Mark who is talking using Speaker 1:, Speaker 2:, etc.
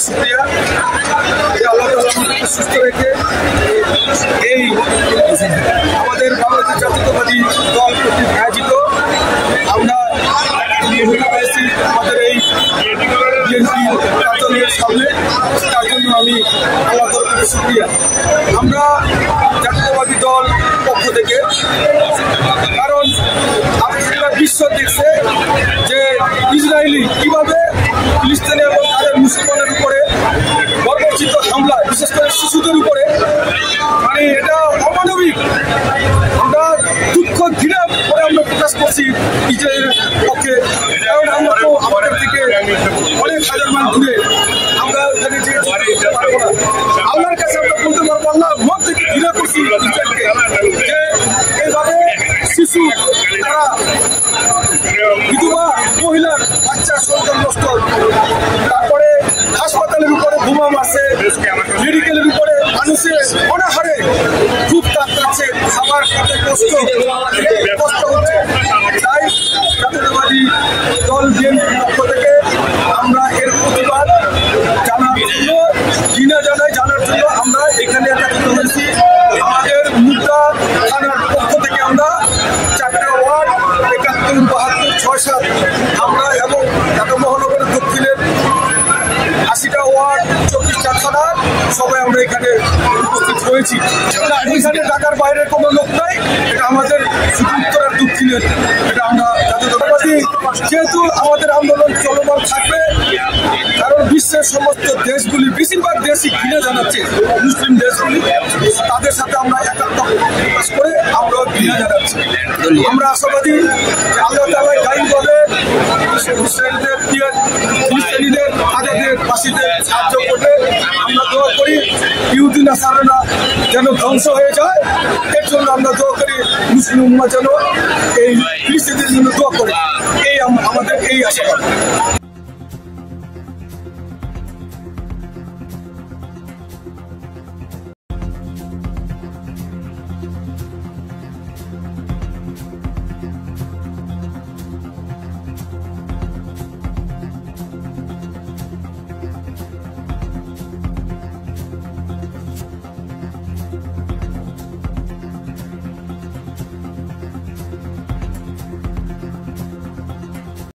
Speaker 1: শুকরিয়া যে আল্লাহ তাআলা আমাদেরকে সুস্থ রেখে এই আমাদের বাংলাদেশ জাতীয়তাবাদী দল কর্তৃক আয়োজিত আমরা পেয়েছি আমাদের এই বিএনপি কার্যালয়ের সামনে, তার জন্য আমি আল্লাহ তাআলার শুকরিয়া। আমরা জাতীয়তাবাদী দল পক্ষ থেকে, কারণ আপনারা বিশ্ব দেখছে যে ইসরায়েলি কিভাবে ফিলিস্তিনি এবং তাদের মুসলমানের উপরে বর্বরচিত হামলা, বিশেষ করে শিশুদের উপরে, মানে এটা অমানবিক। আমরা দুঃখ ঘৃণা করে আমরা প্রকাশ করছি ইসরায়েলের পক্ষে, কারণ আমরা তো আমাদের থেকে অনেক হাজার মাইল দূরে, আমরা এখানে যে পারবো না। আল্লাহর কাছে আমরা বলতে পারবো, আল্লাহ মন থেকে ঘৃণা করছি ইসরায়েলকে, যে এইভাবে শিশু, তারা বিধবা মহিলার বাচ্চা সন্তান নষ্ট, তারপরে হাসপাতালের উপরে বোমা মারছে, মেডিকেলের উপরে মানুষের অনাহারে খুব কাটছে, খাবার খেতে কষ্ট হচ্ছে। তাই জাতীয়তাবাদী দল বিএনপির পক্ষ থেকে আমরা এর প্রতিবাদ জানার জন্য, জানার জন্য আমরা এখানে একত্রিত হয়েছি। আমাদের মুদ্রা থানার পক্ষ থেকে আমরা 4টে ওয়ার্ড 71, 72, 67 আমরা এবং ঢাকা মহানগরের দক্ষিণের 80টা ওয়ার্ড 24টা থানা সবাই আমরা এখানে উপস্থিত হয়েছি। এখানে ঢাকার বাইরের কোনো লোক নাই, এটা আমাদের শুধু উত্তর আর দক্ষিণের, এটা আমরা জাতীয়তাবাদী যেহেতু আমাদের আন্দোলন চলমান থাকবে, কারণ বিশ্বের সমস্ত দেশগুলি, বেশিরভাগ দেশই ঘৃণা জানাচ্ছে, মুসলিম দেশগুলি, তাদের সাথে আমরা একাত্ম প্রকাশ করে আমরা ঘৃণা জানাচ্ছি। আমরা আশাবাদী আল্লাহ তাআলা গাইবভাবে ইসরায়েলদের, ফিলিস্তিনিদের, তাদের বাসীদের সাহায্য করবে। আমরা দোয়া করি ইহুদি নাসারারা যেন ধ্বংস হয়ে যায়, এর জন্য আমরা দোয়া করি। মুসলিম উম্মাহ যেন এই ফিলিস্তিনিদের জন্য দোয়া করে, এই আমাদের এই আশাবাদ।